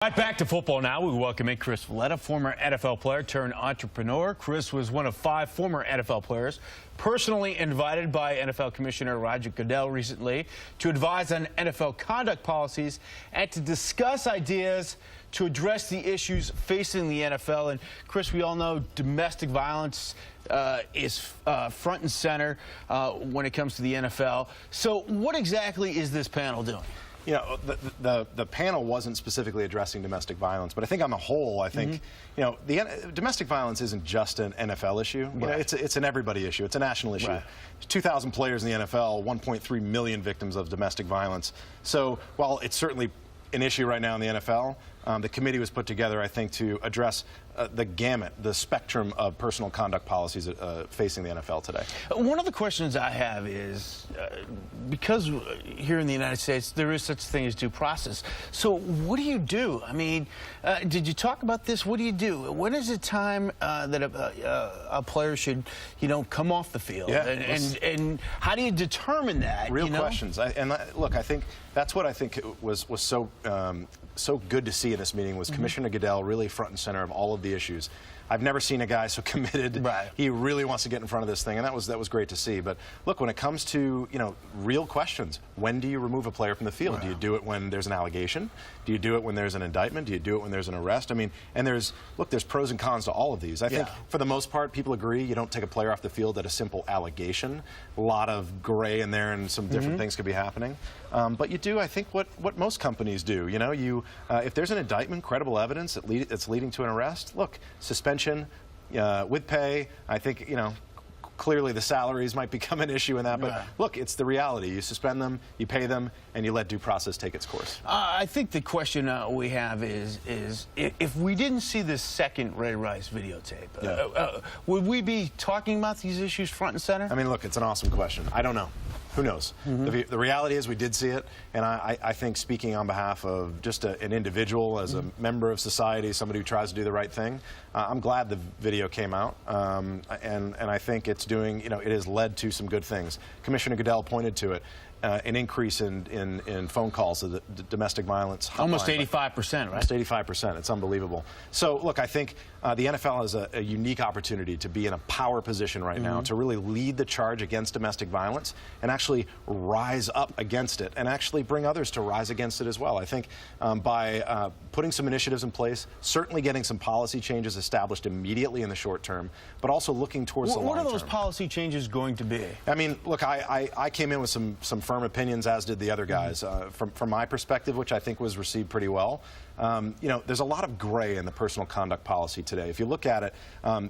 Right back to football now. We welcome in Chris Valletta, former NFL player turned entrepreneur. Chris was one of 5 former NFL players personally invited by NFL Commissioner Roger Goodell recently to advise on NFL conduct policies and to discuss ideas to address the issues facing the NFL. And Chris, we all know domestic violence is front and center when it comes to the NFL. So what exactly is this panel doing? You know, the panel wasn't specifically addressing domestic violence, but I think on the whole, I think, you know, domestic violence isn't just an NFL issue. Right. You know, it's an everybody issue. It's a national issue. Right. 2,000 players in the NFL, 1.3 million victims of domestic violence. So while it's certainly an issue right now in the NFL, the committee was put together, I think, to address the gamut, the spectrum of personal conduct policies facing the NFL today. One of the questions I have is, because here in the United States, there is such a thing as due process. So what do you do? I mean, did you talk about this? What do you do? When is it time that a player should, you know, come off the field? Yeah, and how do you determine that? Real questions. Look, I think that's what I think was so so good to see in this meeting was Commissioner Goodell really front and center of all of the issues. I've never seen a guy so committed. Right. He really wants to get in front of this thing, and that was great to see. But look, when it comes to, you know, real questions, when do you remove a player from the field? Wow. Do you do it when there's an allegation? Do you do it when there's an indictment? Do you do it when there's an arrest? I mean, and there's pros and cons to all of these. I think for the most part, people agree you don't take a player off the field at a simple allegation. A lot of gray in there, and some different things could be happening. But you do, I think, what most companies do. You know, if there's an indictment, credible evidence that's leading to an arrest, look, suspension with pay. I think, you know, clearly the salaries might become an issue in that, but look, it's the reality. You suspend them, you pay them, and you let due process take its course. I think the question we have is if we didn't see this second Ray Rice videotape, would we be talking about these issues front and center? I mean, look, it's an awesome question. I don't know. Who knows? The reality is we did see it, and I think, speaking on behalf of just an individual, as a member of society, somebody who tries to do the right thing, I'm glad the video came out, and I think it's doing, you know, it has led to some good things. Commissioner Goodell pointed to it. An increase in phone calls to the domestic violence hotline. Almost 85%, right? Almost 85%. It's unbelievable. So, look, I think the NFL has a unique opportunity to be in a power position right now to really lead the charge against domestic violence and actually rise up against it and actually bring others to rise against it as well. I think by putting some initiatives in place, certainly getting some policy changes established immediately in the short term, but also looking towards the long term. What are those policy changes going to be? I mean, look, I came in with some firm opinions, as did the other guys. From my perspective, which I think was received pretty well, you know, there's a lot of gray in the personal conduct policy today. If you look at it,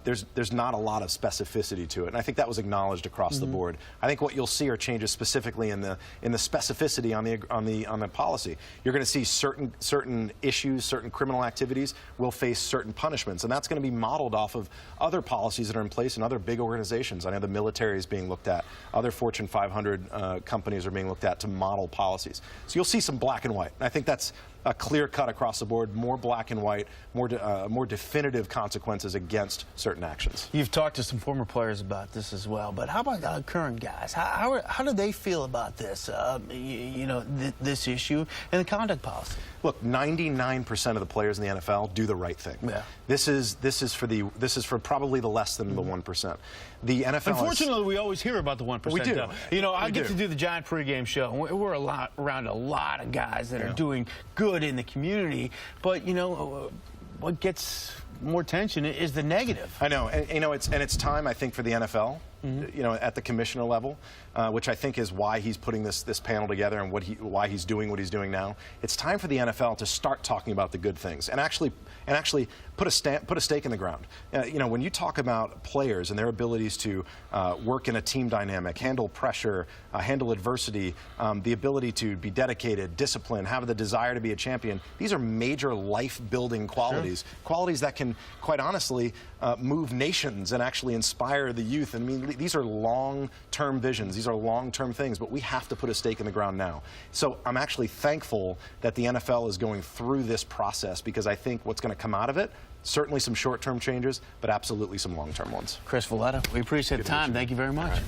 there's not a lot of specificity to it, and I think that was acknowledged across the board. I think what you'll see are changes specifically in the specificity on the policy. You're going to see certain issues, certain criminal activities will face certain punishments, and that's going to be modeled off of other policies that are in place in other big organizations. I know the military is being looked at. Other Fortune 500 companies are being looked at to model policies. So you'll see some black and white. And I think that's a clear cut across the board, more black and white, more definitive consequences against certain actions. You've talked to some former players about this as well, but how about current guys? How do they feel about this, you know, this issue and the conduct policy? Look, 99% of the players in the NFL do the right thing. Yeah. This is for probably the less than the 1%. The NFL. Unfortunately, we always hear about the 1%. We do. Though. You know, I get to do the Giant pregame show, and we're around a lot of guys that are doing good in the community, but you know, what gets more attention is the negative. I know, and you know, it's time, I think, for the NFL, you know, at the commissioner level, which I think is why he's putting this panel together and why he's doing what he's doing now. It's time for the NFL to start talking about the good things and actually put a stake in the ground. You know, when you talk about players and their abilities to work in a team dynamic, handle pressure, handle adversity, the ability to be dedicated, disciplined, have the desire to be a champion, these are major life-building qualities, qualities that can, quite honestly, move nations and actually inspire the youth. I mean, these are long-term visions. These are long-term things, but we have to put a stake in the ground now. So I'm actually thankful that the NFL is going through this process, because I think what's going to come out of it, certainly some short-term changes, but absolutely some long-term ones. Chris Valletta, we appreciate the time. Thank you very much.